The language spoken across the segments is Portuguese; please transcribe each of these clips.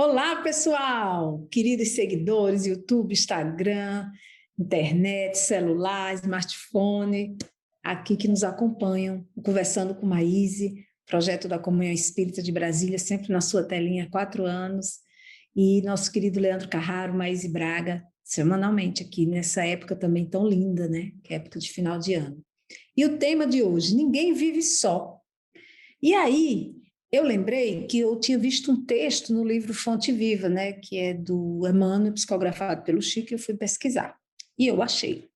Olá, pessoal, queridos seguidores, YouTube, Instagram, internet, celular, smartphone, aqui que nos acompanham, Conversando com Maíse, projeto da Comunhão Espírita de Brasília, sempre na sua telinha há 4 anos, e nosso querido Leandro Carraro, Maíse Braga, semanalmente aqui, nessa época também tão linda, né? Que é a época de final de ano. E o tema de hoje, ninguém vive só. E aí, eu lembrei que eu tinha visto um texto no livro Fonte Viva, né, que é do Emmanuel, psicografado pelo Chico, e eu fui pesquisar. E eu achei.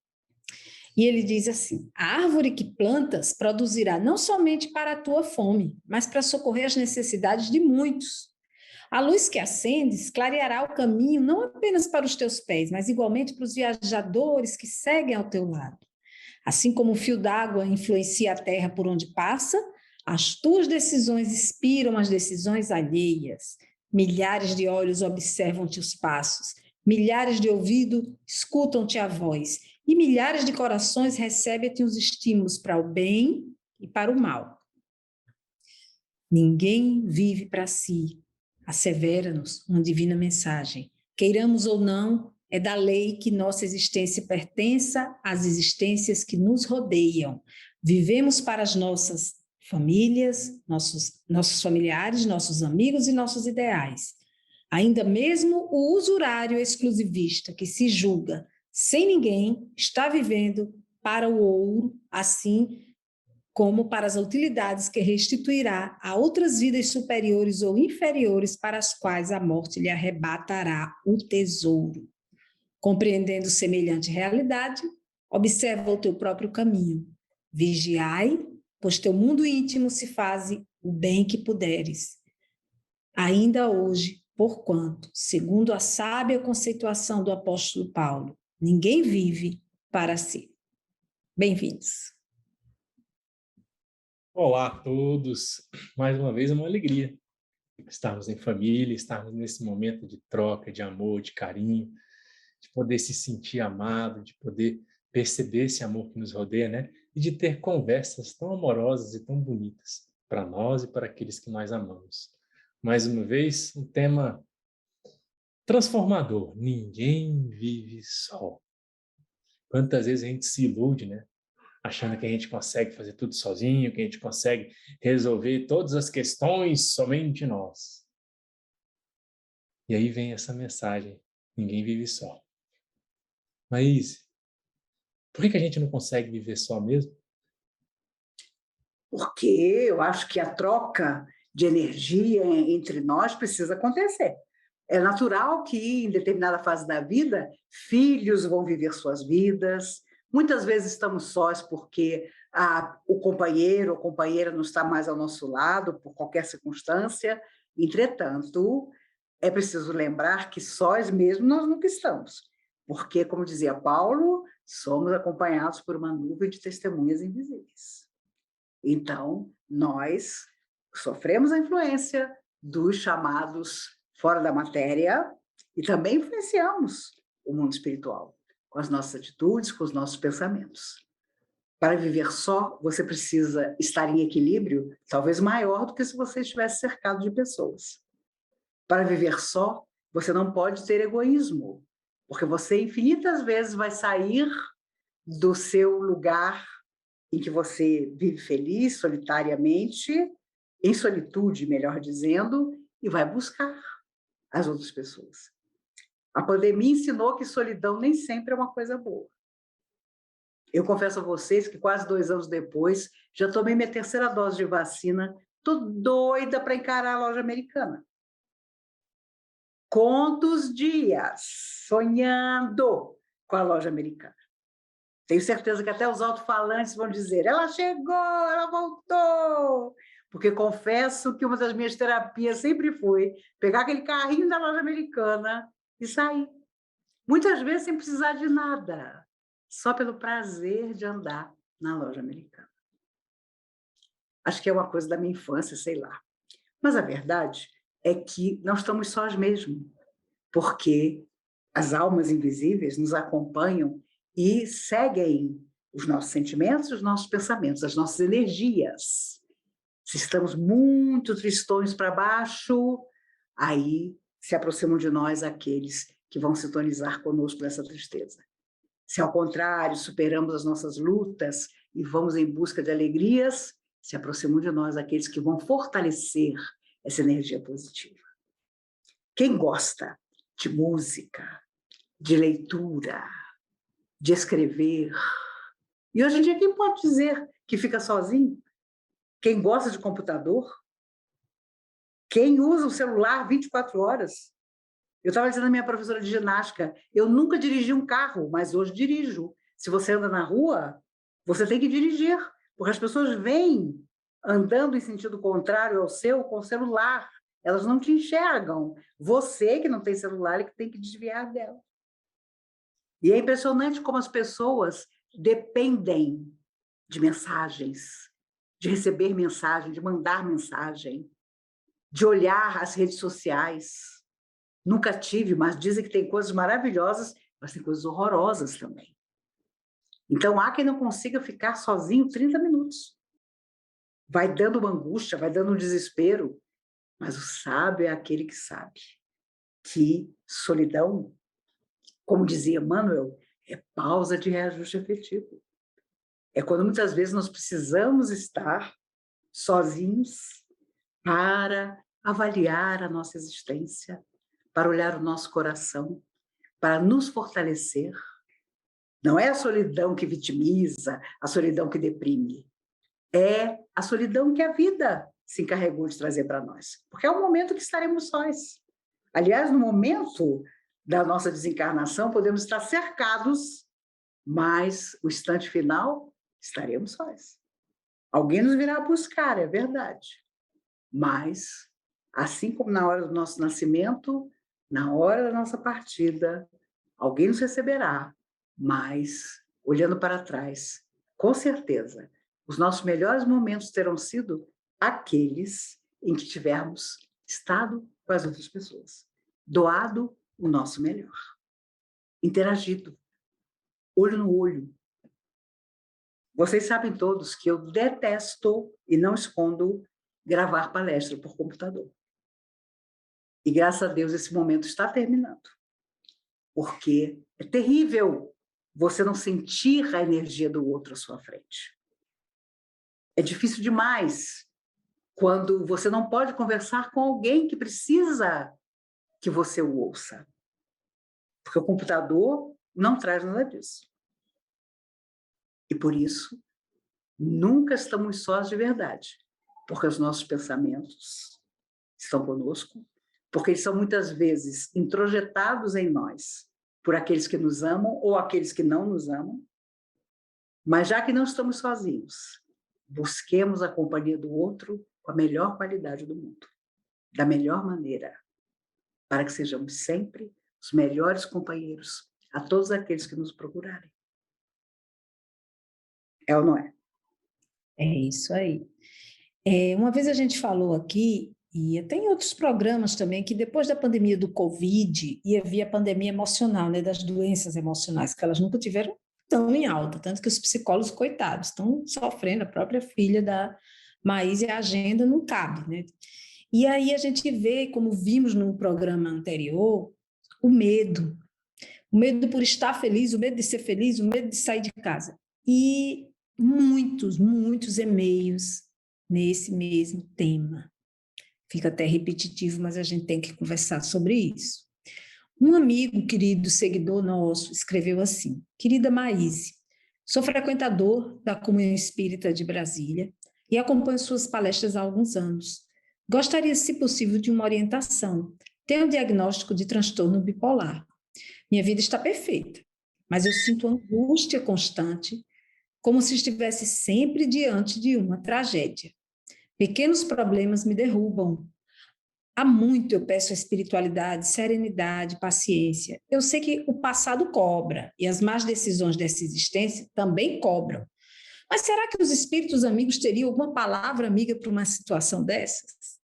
E ele diz assim: a árvore que plantas produzirá não somente para a tua fome, mas para socorrer as necessidades de muitos. A luz que acendes clareará o caminho não apenas para os teus pés, mas igualmente para os viajadores que seguem ao teu lado. Assim como o fio d'água influencia a terra por onde passa, as tuas decisões inspiram as decisões alheias. Milhares de olhos observam-te os passos, milhares de ouvidos escutam-te a voz, e milhares de corações recebem-te os estímulos para o bem e para o mal. Ninguém vive para si, assevera-nos uma divina mensagem. Queiramos ou não, é da lei que nossa existência pertença às existências que nos rodeiam. Vivemos para as nossas famílias, nossos familiares, nossos amigos e nossos ideais. Ainda mesmo o usurário exclusivista que se julga sem ninguém está vivendo para o ouro, assim como para as utilidades que restituirá a outras vidas superiores ou inferiores para as quais a morte lhe arrebatará o tesouro. Compreendendo semelhante realidade, observa o teu próprio caminho. Vigiai, pois teu mundo íntimo se faze o bem que puderes. Ainda hoje, porquanto, segundo a sábia conceituação do apóstolo Paulo, ninguém vive para si. Bem-vindos. Olá a todos, mais uma vez é uma alegria estarmos em família, estarmos nesse momento de troca, de amor, de carinho, de poder se sentir amado, de poder perceber esse amor que nos rodeia, né? E de ter conversas tão amorosas e tão bonitas para nós e para aqueles que nós amamos. Mais uma vez, um tema transformador. Ninguém vive só. Quantas vezes a gente se ilude, né? Achando que a gente consegue fazer tudo sozinho, que a gente consegue resolver todas as questões somente nós. E aí vem essa mensagem: ninguém vive só. Mas por que a gente não consegue viver só mesmo? Porque eu acho que a troca de energia entre nós precisa acontecer. É natural que, em determinada fase da vida, filhos vão viver suas vidas. Muitas vezes estamos sós porque o companheiro ou companheira não está mais ao nosso lado, por qualquer circunstância. Entretanto, é preciso lembrar que sós mesmo nós nunca estamos. Porque, como dizia Paulo, somos acompanhados por uma nuvem de testemunhas invisíveis. Então, nós sofremos a influência dos chamados fora da matéria e também influenciamos o mundo espiritual com as nossas atitudes, com os nossos pensamentos. Para viver só, você precisa estar em equilíbrio, talvez maior do que se você estivesse cercado de pessoas. Para viver só, você não pode ter egoísmo, porque você infinitas vezes vai sair do seu lugar em que você vive feliz, solitariamente, em solitude, melhor dizendo, e vai buscar as outras pessoas. A pandemia ensinou que solidão nem sempre é uma coisa boa. Eu confesso a vocês que quase 2 anos depois, já tomei minha 3ª dose de vacina, tô doida para encarar a loja americana. Conto os dias sonhando com a loja americana. Tenho certeza que até os alto-falantes vão dizer: ela chegou, ela voltou. Porque confesso que uma das minhas terapias sempre foi pegar aquele carrinho da loja americana e sair. Muitas vezes sem precisar de nada, só pelo prazer de andar na loja americana. Acho que é uma coisa da minha infância, sei lá. Mas a verdade é que não estamos sós mesmo, porque as almas invisíveis nos acompanham e seguem os nossos sentimentos, os nossos pensamentos, as nossas energias. Se estamos muito tristões para baixo, aí se aproximam de nós aqueles que vão sintonizar conosco nessa tristeza. Se, ao contrário, superamos as nossas lutas e vamos em busca de alegrias, se aproximam de nós aqueles que vão fortalecer essa energia positiva. Quem gosta de música, de leitura, de escrever, e hoje em dia quem pode dizer que fica sozinho? Quem gosta de computador? Quem usa o celular 24 horas? Eu estava dizendo à minha professora de ginástica, eu nunca dirigi um carro, mas hoje dirijo. Se você anda na rua, você tem que dirigir, porque as pessoas vêm andando em sentido contrário ao seu com o celular. Elas não te enxergam. Você, que não tem celular, é que tem que desviar dela. E é impressionante como as pessoas dependem de mensagens, de receber mensagem, de mandar mensagem, de olhar as redes sociais. Nunca tive, mas dizem que tem coisas maravilhosas, mas tem coisas horrorosas também. Então, há quem não consiga ficar sozinho 30 minutos. Vai dando uma angústia, vai dando um desespero, mas o sábio é aquele que sabe que solidão, como dizia Manuel, é pausa de reajuste efetivo. É quando muitas vezes nós precisamos estar sozinhos para avaliar a nossa existência, para olhar o nosso coração, para nos fortalecer. Não é a solidão que vitimiza, a solidão que deprime. É a solidão que a vida se encarregou de trazer para nós. Porque é o momento que estaremos sós. Aliás, no momento da nossa desencarnação, podemos estar cercados, mas o instante final, estaremos sós. Alguém nos virá buscar, é verdade. Mas, assim como na hora do nosso nascimento, na hora da nossa partida, alguém nos receberá, mas, olhando para trás, com certeza, os nossos melhores momentos terão sido aqueles em que tivermos estado com as outras pessoas, doado o nosso melhor, interagido, olho no olho. Vocês sabem todos que eu detesto, e não escondo, gravar palestra por computador. E, graças a Deus, esse momento está terminando. Porque é terrível você não sentir a energia do outro à sua frente. É difícil demais quando você não pode conversar com alguém que precisa que você o ouça. Porque o computador não traz nada disso. E, por isso, nunca estamos sós de verdade. Porque os nossos pensamentos estão conosco, porque eles são muitas vezes introjetados em nós por aqueles que nos amam ou aqueles que não nos amam. Mas já que não estamos sozinhos, busquemos a companhia do outro com a melhor qualidade do mundo, da melhor maneira, para que sejamos sempre os melhores companheiros a todos aqueles que nos procurarem. É ou não é? É isso aí. Uma vez a gente falou aqui, e tem outros programas também, que depois da pandemia do Covid, ia vir a pandemia emocional, né, das doenças emocionais, que elas nunca tiveram tão em alta, tanto que os psicólogos, coitados, estão sofrendo, a própria filha da Maísa, a agenda não cabe, né? E aí a gente vê, como vimos no programa anterior, o medo por estar feliz, o medo de ser feliz, o medo de sair de casa. E muitos e-mails nesse mesmo tema. Fica até repetitivo, mas a gente tem que conversar sobre isso. Um amigo, querido seguidor nosso, escreveu assim: querida Maíse, sou frequentador da Comunhão Espírita de Brasília e acompanho suas palestras há alguns anos. Gostaria, se possível, de uma orientação. Tenho um diagnóstico de transtorno bipolar. Minha vida está perfeita, mas eu sinto angústia constante, como se estivesse sempre diante de uma tragédia. Pequenos problemas me derrubam. Há muito eu peço a espiritualidade, serenidade, paciência. Eu sei que o passado cobra e as más decisões dessa existência também cobram. Mas será que os espíritos amigos teriam alguma palavra amiga para uma situação dessas?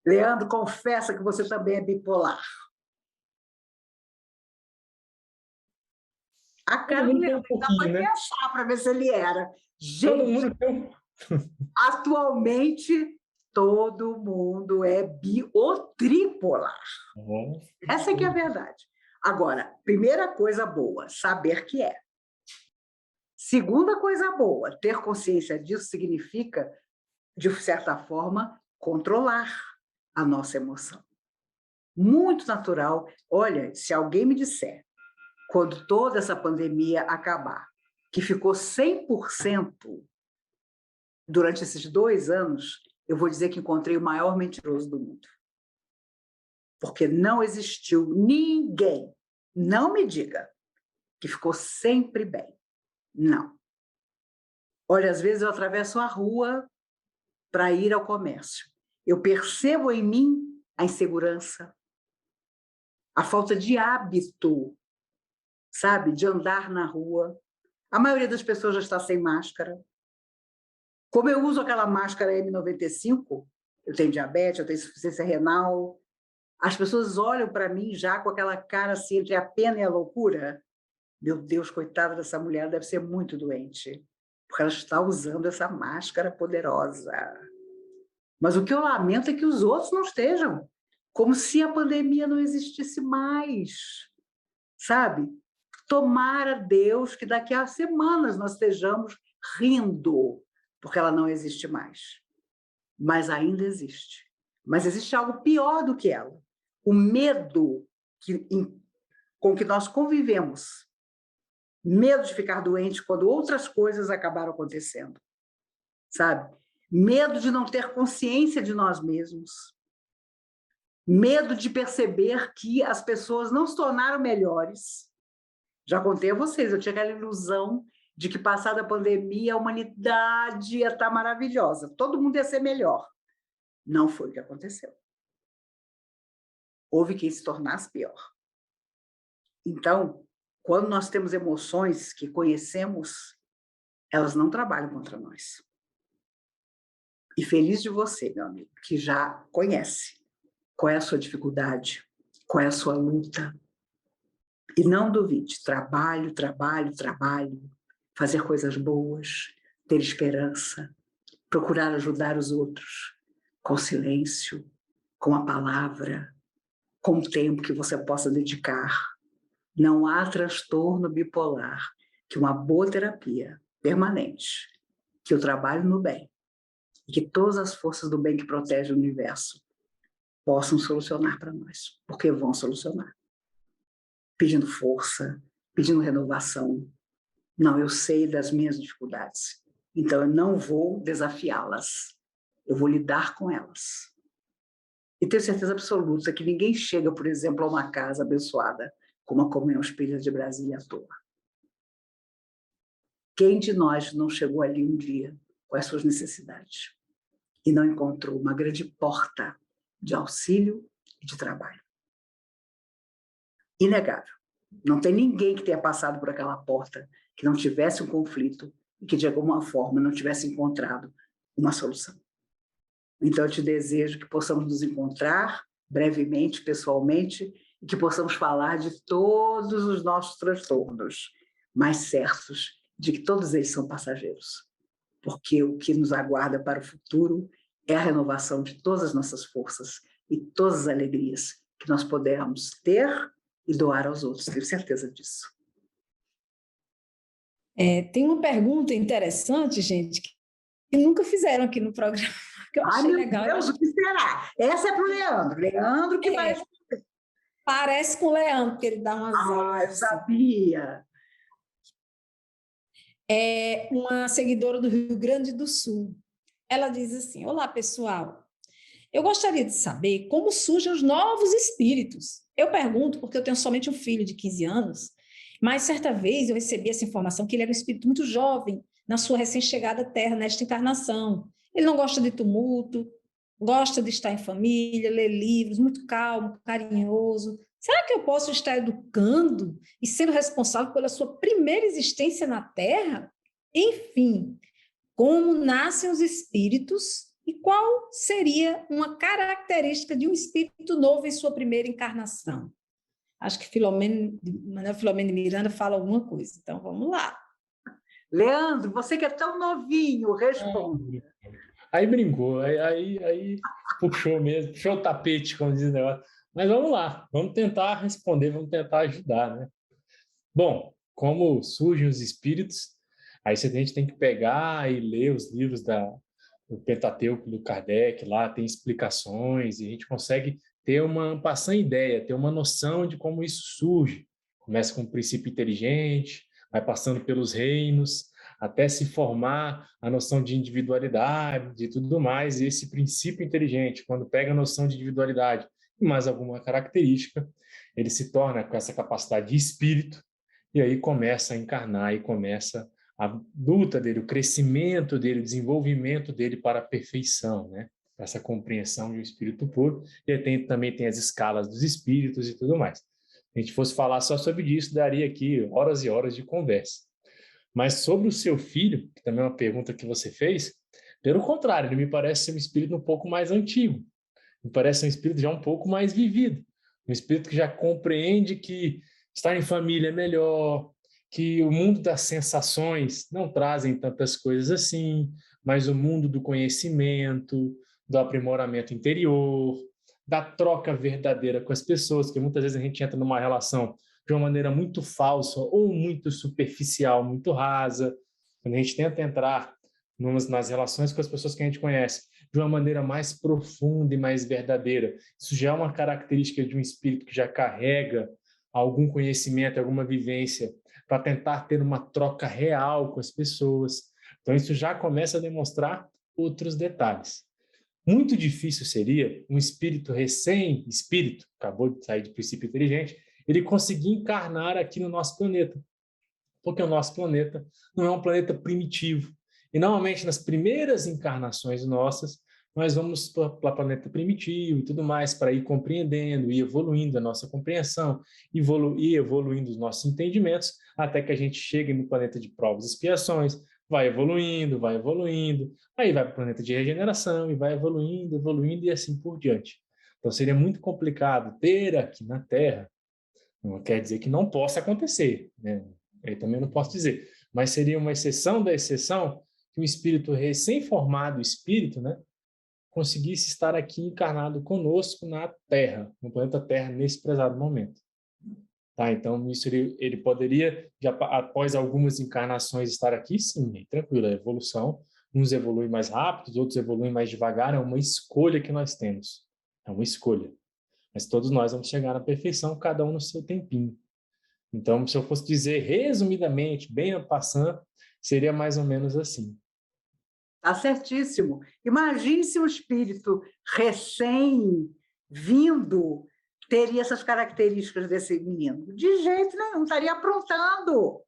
Leandro, confessa que você também é bipolar. A cara do Leandro ainda foi pensar para ver se ele era. Gente, atualmente, todo mundo é bi ou tripolar. Uhum. Essa é que é a verdade. Agora, primeira coisa boa, saber que é. Segunda coisa boa, ter consciência disso significa, de certa forma, controlar a nossa emoção. Muito natural. Olha, se alguém me disser, quando toda essa pandemia acabar, que ficou 100% durante esses 2 anos, eu vou dizer que encontrei o maior mentiroso do mundo. Porque não existiu ninguém, não me diga, que ficou sempre bem. Não. Olha, às vezes eu atravesso a rua para ir ao comércio. Eu percebo em mim a insegurança, a falta de hábito, sabe, de andar na rua. A maioria das pessoas já está sem máscara. Como eu uso aquela máscara N95, eu tenho diabetes, eu tenho insuficiência renal, as pessoas olham para mim já com aquela cara assim, entre a pena e a loucura. Meu Deus, coitada dessa mulher, deve ser muito doente, porque ela está usando essa máscara poderosa. Mas o que eu lamento é que os outros não estejam, como se a pandemia não existisse mais, sabe? Tomara Deus que daqui a semanas nós estejamos rindo, porque ela não existe mais. Mas ainda existe. Mas existe algo pior do que ela. O medo com que nós convivemos. Medo de ficar doente quando outras coisas acabaram acontecendo. Sabe? Medo de não ter consciência de nós mesmos. Medo de perceber que as pessoas não se tornaram melhores. Já contei a vocês, eu tinha aquela ilusão de que, passada a pandemia, a humanidade ia estar maravilhosa, todo mundo ia ser melhor. Não foi o que aconteceu. Houve quem se tornasse pior. Então, quando nós temos emoções que conhecemos, elas não trabalham contra nós. E feliz de você, meu amigo, que já conhece qual é a sua dificuldade, qual é a sua luta. E não duvide, trabalho, trabalho, trabalho, fazer coisas boas, ter esperança, procurar ajudar os outros, com silêncio, com a palavra, com o tempo que você possa dedicar. Não há transtorno bipolar que uma boa terapia permanente, que o trabalho no bem, e que todas as forças do bem que protegem o universo possam solucionar para nós, porque vão solucionar. Pedindo força, pedindo renovação. Não, eu sei das minhas dificuldades, então eu não vou desafiá-las, eu vou lidar com elas. E tenho certeza absoluta que ninguém chega, por exemplo, a uma casa abençoada como a Comunhão Espírita de Brasília à toa. Quem de nós não chegou ali um dia com as suas necessidades e não encontrou uma grande porta de auxílio e de trabalho? Inegável. Não tem ninguém que tenha passado por aquela porta que não tivesse um conflito e que, de alguma forma, não tivesse encontrado uma solução. Então, eu te desejo que possamos nos encontrar brevemente, pessoalmente, e que possamos falar de todos os nossos transtornos, mas certos de que todos eles são passageiros. Porque o que nos aguarda para o futuro é a renovação de todas as nossas forças e todas as alegrias que nós pudermos ter e doar aos outros, tenho certeza disso. Tem uma pergunta interessante, gente, que nunca fizeram aqui no programa, que eu achei legal. Meu Deus, o que será? Essa é para o Leandro. Leandro que vai... Parece com o Leandro, porque ele dá umas aulas. Eu sabia. É uma seguidora do Rio Grande do Sul. Ela diz assim: olá, pessoal. Eu gostaria de saber como surgem os novos espíritos. Eu pergunto porque eu tenho somente um filho de 15 anos, mas certa vez eu recebi essa informação que ele era um espírito muito jovem na sua recém-chegada à Terra, nesta encarnação. Ele não gosta de tumulto, gosta de estar em família, ler livros, muito calmo, carinhoso. Será que eu posso estar educando e sendo responsável pela sua primeira existência na Terra? Enfim, como nascem os espíritos e qual seria uma característica de um espírito novo em sua primeira encarnação? Acho que Manuel Filomeno de Miranda fala alguma coisa, então vamos lá. Leandro, você que é tão novinho, responde. Aí brincou, aí puxou mesmo, puxou o tapete, como diz o negócio. Mas vamos lá, vamos tentar responder, vamos tentar ajudar, né? Bom, como surgem os espíritos, aí a gente tem que pegar e ler os livros do Pentateuco do Kardec, lá tem explicações, e a gente consegue ter passar ideia, ter uma noção de como isso surge. Começa com um princípio inteligente, vai passando pelos reinos, até se formar a noção de individualidade e tudo mais, e esse princípio inteligente, quando pega a noção de individualidade e mais alguma característica, ele se torna com essa capacidade de espírito, e aí começa a encarnar e começa a luta dele, o crescimento dele, o desenvolvimento dele para a perfeição, né? Essa compreensão de um espírito puro. E também tem as escalas dos espíritos e tudo mais. Se a gente fosse falar só sobre isso, daria aqui horas e horas de conversa. Mas sobre o seu filho, que também é uma pergunta que você fez, pelo contrário, ele me parece ser um espírito um pouco mais antigo, me parece um espírito já um pouco mais vivido, um espírito que já compreende que estar em família é melhor, que o mundo das sensações não trazem tantas coisas assim, mas o mundo do conhecimento, do aprimoramento interior, da troca verdadeira com as pessoas, que muitas vezes a gente entra numa relação de uma maneira muito falsa ou muito superficial, muito rasa. Quando a gente tenta entrar nas relações com as pessoas que a gente conhece de uma maneira mais profunda e mais verdadeira, isso já é uma característica de um espírito que já carrega algum conhecimento, alguma vivência, para tentar ter uma troca real com as pessoas. Então, isso já começa a demonstrar outros detalhes. Muito difícil seria um espírito recém-espírito, acabou de sair de princípio inteligente, ele conseguir encarnar aqui no nosso planeta. Porque o nosso planeta não é um planeta primitivo. E, normalmente, nas primeiras encarnações nossas, nós vamos para o planeta primitivo e tudo mais, para ir compreendendo, ir evoluindo a nossa compreensão, ir evoluindo os nossos entendimentos, até que a gente chegue no planeta de provas e expiações, vai evoluindo, aí vai para o planeta de regeneração e vai evoluindo, evoluindo e assim por diante. Então, seria muito complicado ter aqui na Terra, não quer dizer que não possa acontecer, né? Eu também não posso dizer, mas seria uma exceção da exceção que um espírito recém-formado, espírito, né, conseguisse estar aqui encarnado conosco na Terra, no planeta Terra, nesse prezado momento. Tá? Então, isso ele poderia, após algumas encarnações, estar aqui, sim, tranquilo, é evolução. Uns evoluem mais rápido, outros evoluem mais devagar, é uma escolha que nós temos. É uma escolha. Mas todos nós vamos chegar à perfeição, cada um no seu tempinho. Então, se eu fosse dizer resumidamente, bem en passant, seria mais ou menos assim. Está certíssimo. Imagine se um espírito recém-vindo teria essas características desse menino. De jeito nenhum, estaria aprontando.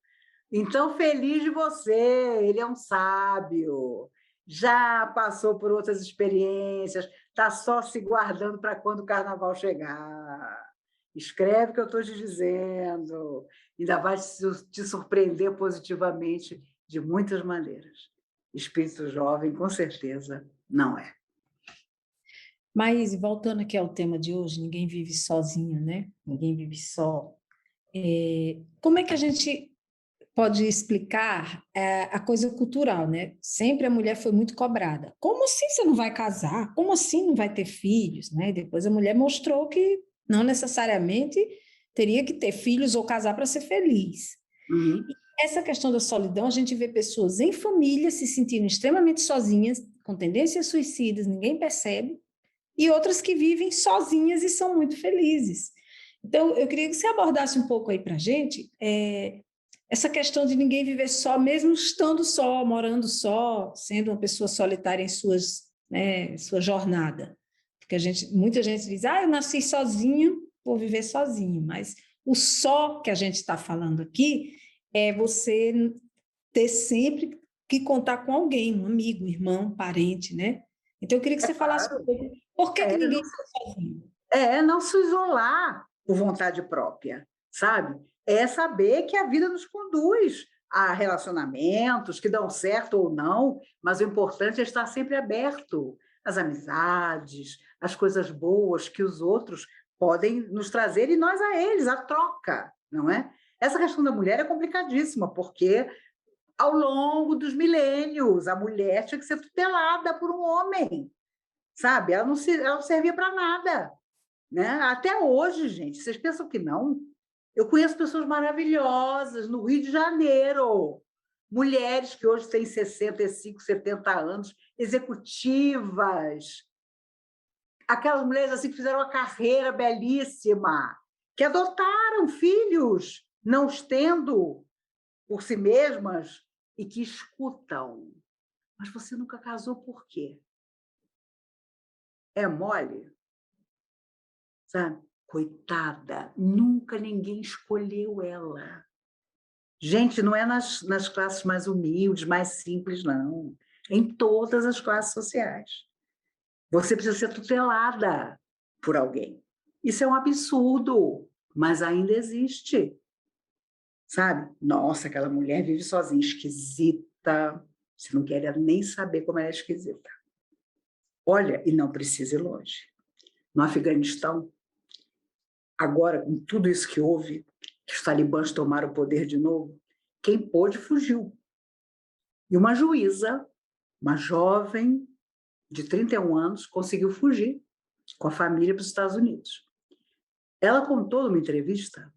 Então, feliz de você, ele é um sábio, já passou por outras experiências, está só se guardando para quando o carnaval chegar. Escreve o que eu estou te dizendo, ainda vai te surpreender positivamente de muitas maneiras. Espírito jovem, com certeza, não é. Mas, voltando aqui ao tema de hoje, ninguém vive sozinho, né? Ninguém vive só. Como é que a gente pode explicar a coisa cultural, né? Sempre a mulher foi muito cobrada. Como assim você não vai casar? Como assim não vai ter filhos? Né? Depois a mulher mostrou que não necessariamente teria que ter filhos ou casar para ser feliz. Uhum. Essa questão da solidão, a gente vê pessoas em família se sentindo extremamente sozinhas, com tendências suicidas, ninguém percebe, e outras que vivem sozinhas e são muito felizes. Então, eu queria que você abordasse um pouco aí para a gente essa questão de ninguém viver só, mesmo estando só, morando só, sendo uma pessoa solitária em sua jornada. Porque muita gente diz, eu nasci sozinho, vou viver sozinho, mas o só que a gente está falando aqui é você ter sempre que contar com alguém, um amigo, um irmão, um parente, né? Então, eu queria que você falasse um pouco, por que ninguém está sozinho? Não se isolar por vontade própria, sabe? É saber que a vida nos conduz a relacionamentos que dão certo ou não, mas o importante é estar sempre aberto às amizades, às coisas boas que os outros podem nos trazer e nós a eles, a troca, não é? Essa questão da mulher é complicadíssima, porque ao longo dos milênios. A mulher tinha que ser tutelada por um homem, sabe? Ela não servia para nada, né? Até hoje, gente, vocês pensam que não? Eu conheço pessoas maravilhosas no Rio de Janeiro, mulheres que hoje têm 65, 70 anos, executivas, aquelas mulheres assim que fizeram uma carreira belíssima, que adotaram filhos, não os tendo por si mesmas, e que escutam. Mas você nunca casou por quê? É mole? Sabe? Coitada, nunca ninguém escolheu ela. Gente, não é nas classes mais humildes, mais simples, não. Em todas as classes sociais. Você precisa ser tutelada por alguém. Isso é um absurdo, mas ainda existe. Sabe? Nossa, aquela mulher vive sozinha, esquisita. Você não quer nem saber como ela é esquisita. Olha, e não precisa ir longe. No Afeganistão, agora, com tudo isso que houve, que os talibãs tomaram o poder de novo, quem pôde fugiu. E uma juíza, uma jovem de 31 anos, conseguiu fugir com a família para os Estados Unidos. Ela contou numa entrevista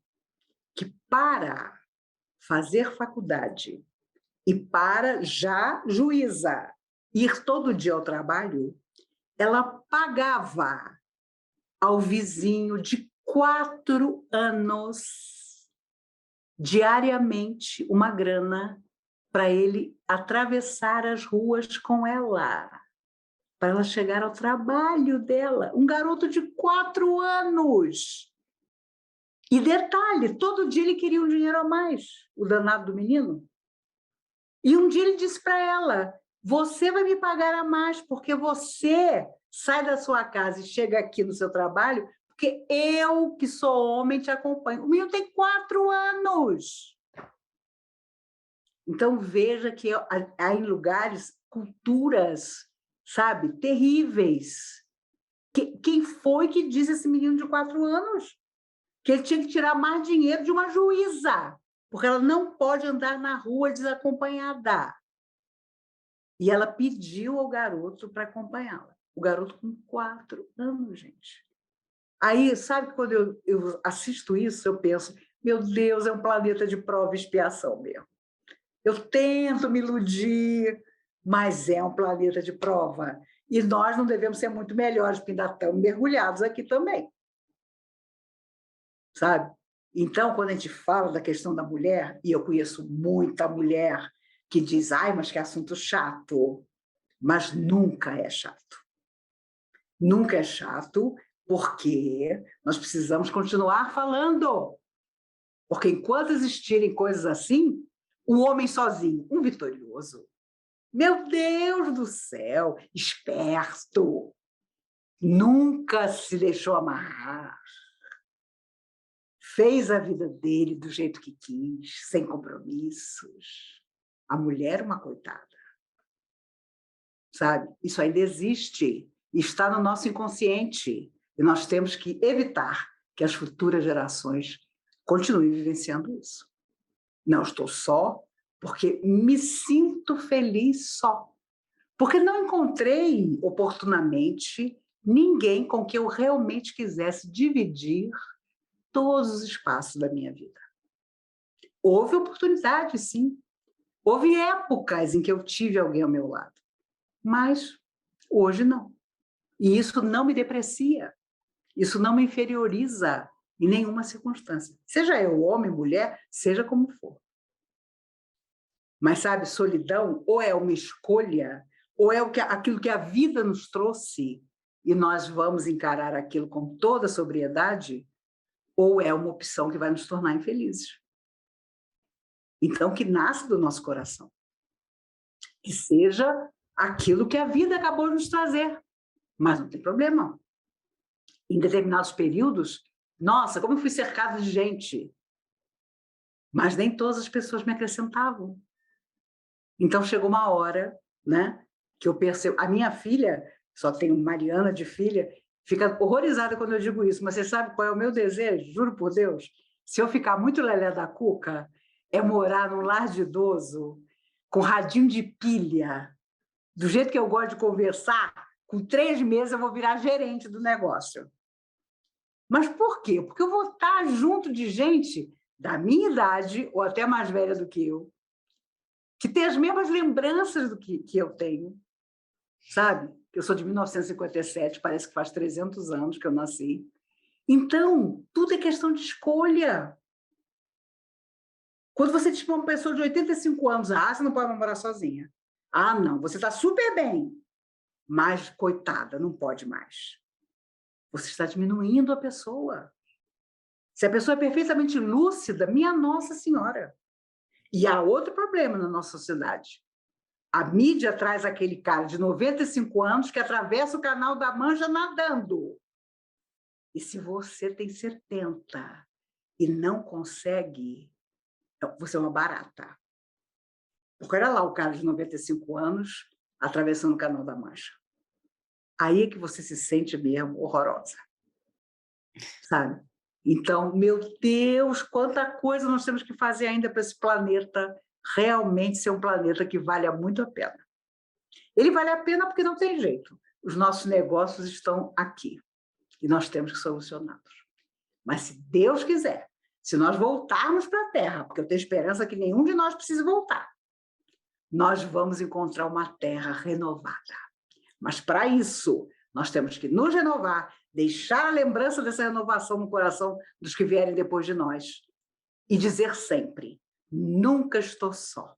que para fazer faculdade e para já juíza ir todo dia ao trabalho, ela pagava ao vizinho de 4 anos diariamente uma grana para ele atravessar as ruas com ela, para ela chegar ao trabalho dela. Um garoto de 4 anos. E detalhe, todo dia ele queria um dinheiro a mais, o danado do menino. E um dia ele disse para ela, você vai me pagar a mais, porque você sai da sua casa e chega aqui no seu trabalho, porque eu, que sou homem, te acompanho. O menino tem 4 anos. Então, veja que há em lugares, culturas, sabe, terríveis. Quem foi que disse esse menino de 4 anos? Que ele tinha que tirar mais dinheiro de uma juíza, porque ela não pode andar na rua desacompanhada. E ela pediu ao garoto para acompanhá-la. O garoto com 4 anos, gente. Aí, sabe, quando eu assisto isso, eu penso, meu Deus, é um planeta de prova e expiação mesmo. Eu tento me iludir, mas é um planeta de prova. E nós não devemos ser muito melhores, porque ainda estamos mergulhados aqui também. Sabe? Então, quando a gente fala da questão da mulher, e eu conheço muita mulher que diz, ai, mas que assunto chato, mas nunca é chato. Nunca é chato, porque nós precisamos continuar falando. Porque enquanto existirem coisas assim, o homem sozinho, um vitorioso, meu Deus do céu, esperto, nunca se deixou amarrar, fez a vida dele do jeito que quis, sem compromissos. A mulher é uma coitada. Sabe? Isso ainda existe, está no nosso inconsciente, e nós temos que evitar que as futuras gerações continuem vivenciando isso. Não estou só, porque me sinto feliz só. Porque não encontrei oportunamente ninguém com quem eu realmente quisesse dividir todos os espaços da minha vida. Houve oportunidade, sim. Houve épocas em que eu tive alguém ao meu lado. Mas hoje não. E isso não me deprecia. Isso não me inferioriza em nenhuma circunstância. Seja eu homem, mulher, seja como for. Mas, sabe, solidão ou é uma escolha, ou é aquilo que a vida nos trouxe e nós vamos encarar aquilo com toda a sobriedade, ou é uma opção que vai nos tornar infelizes. Então, que nasce do nosso coração. Que seja aquilo que a vida acabou de nos trazer. Mas não tem problema. Em determinados períodos, nossa, como eu fui cercada de gente. Mas nem todas as pessoas me acrescentavam. Então, chegou uma hora, né, que eu percebo... A minha filha, só tenho Mariana de filha, fica horrorizada quando eu digo isso, mas você sabe qual é o meu desejo? Juro por Deus. Se eu ficar muito lelé da cuca, é morar num lar de idoso, com radinho de pilha, do jeito que eu gosto de conversar, com 3 meses eu vou virar gerente do negócio. Mas por quê? Porque eu vou estar junto de gente da minha idade, ou até mais velha do que eu, que tem as mesmas lembranças do que eu tenho, sabe? Eu sou de 1957, parece que faz 300 anos que eu nasci. Então, tudo é questão de escolha. Quando você diz para uma pessoa de 85 anos, você não pode morar sozinha. Não, você está super bem, mas, coitada, não pode mais. Você está diminuindo a pessoa. Se a pessoa é perfeitamente lúcida, minha Nossa Senhora. E há outro problema na nossa sociedade. A mídia traz aquele cara de 95 anos que atravessa o Canal da Mancha nadando. E se você tem 70 e não consegue, você é uma barata. Porque olha lá o cara de 95 anos atravessando o Canal da Mancha. Aí é que você se sente mesmo horrorosa. Sabe? Então, meu Deus, quanta coisa nós temos que fazer ainda para esse planeta realmente ser um planeta que vale muito a pena. Ele vale a pena porque não tem jeito. Os nossos negócios estão aqui e nós temos que solucioná-los. Mas se Deus quiser, se nós voltarmos para a Terra, porque eu tenho esperança que nenhum de nós precise voltar, nós vamos encontrar uma Terra renovada. Mas para isso, nós temos que nos renovar, deixar a lembrança dessa renovação no coração dos que vierem depois de nós e dizer sempre: nunca estou só.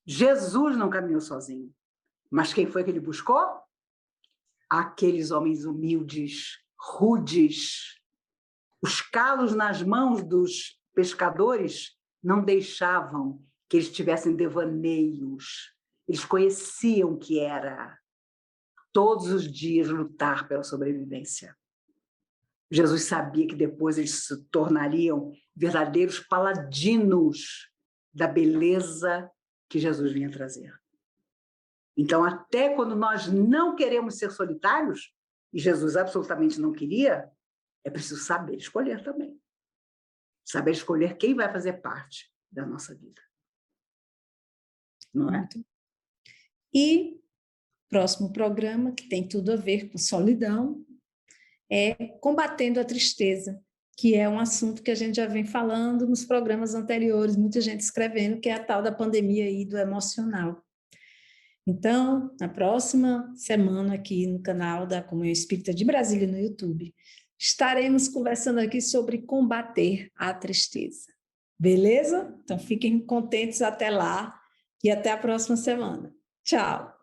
Jesus não caminhou sozinho, mas quem foi que ele buscou? Aqueles homens humildes, rudes. Os calos nas mãos dos pescadores não deixavam que eles tivessem devaneios. Eles conheciam o que era todos os dias lutar pela sobrevivência. Jesus sabia que depois eles se tornariam verdadeiros paladinos da beleza que Jesus vinha trazer. Então, até quando nós não queremos ser solitários, e Jesus absolutamente não queria, é preciso saber escolher também. Saber escolher quem vai fazer parte da nossa vida. Não é? E próximo programa, que tem tudo a ver com solidão, é Combatendo a Tristeza, que é um assunto que a gente já vem falando nos programas anteriores, muita gente escrevendo, que é a tal da pandemia aí do emocional. Então, na próxima semana, aqui no canal da Comunhão Espírita de Brasília, no YouTube, estaremos conversando aqui sobre combater a tristeza. Beleza? Então, fiquem contentes até lá e até a próxima semana. Tchau!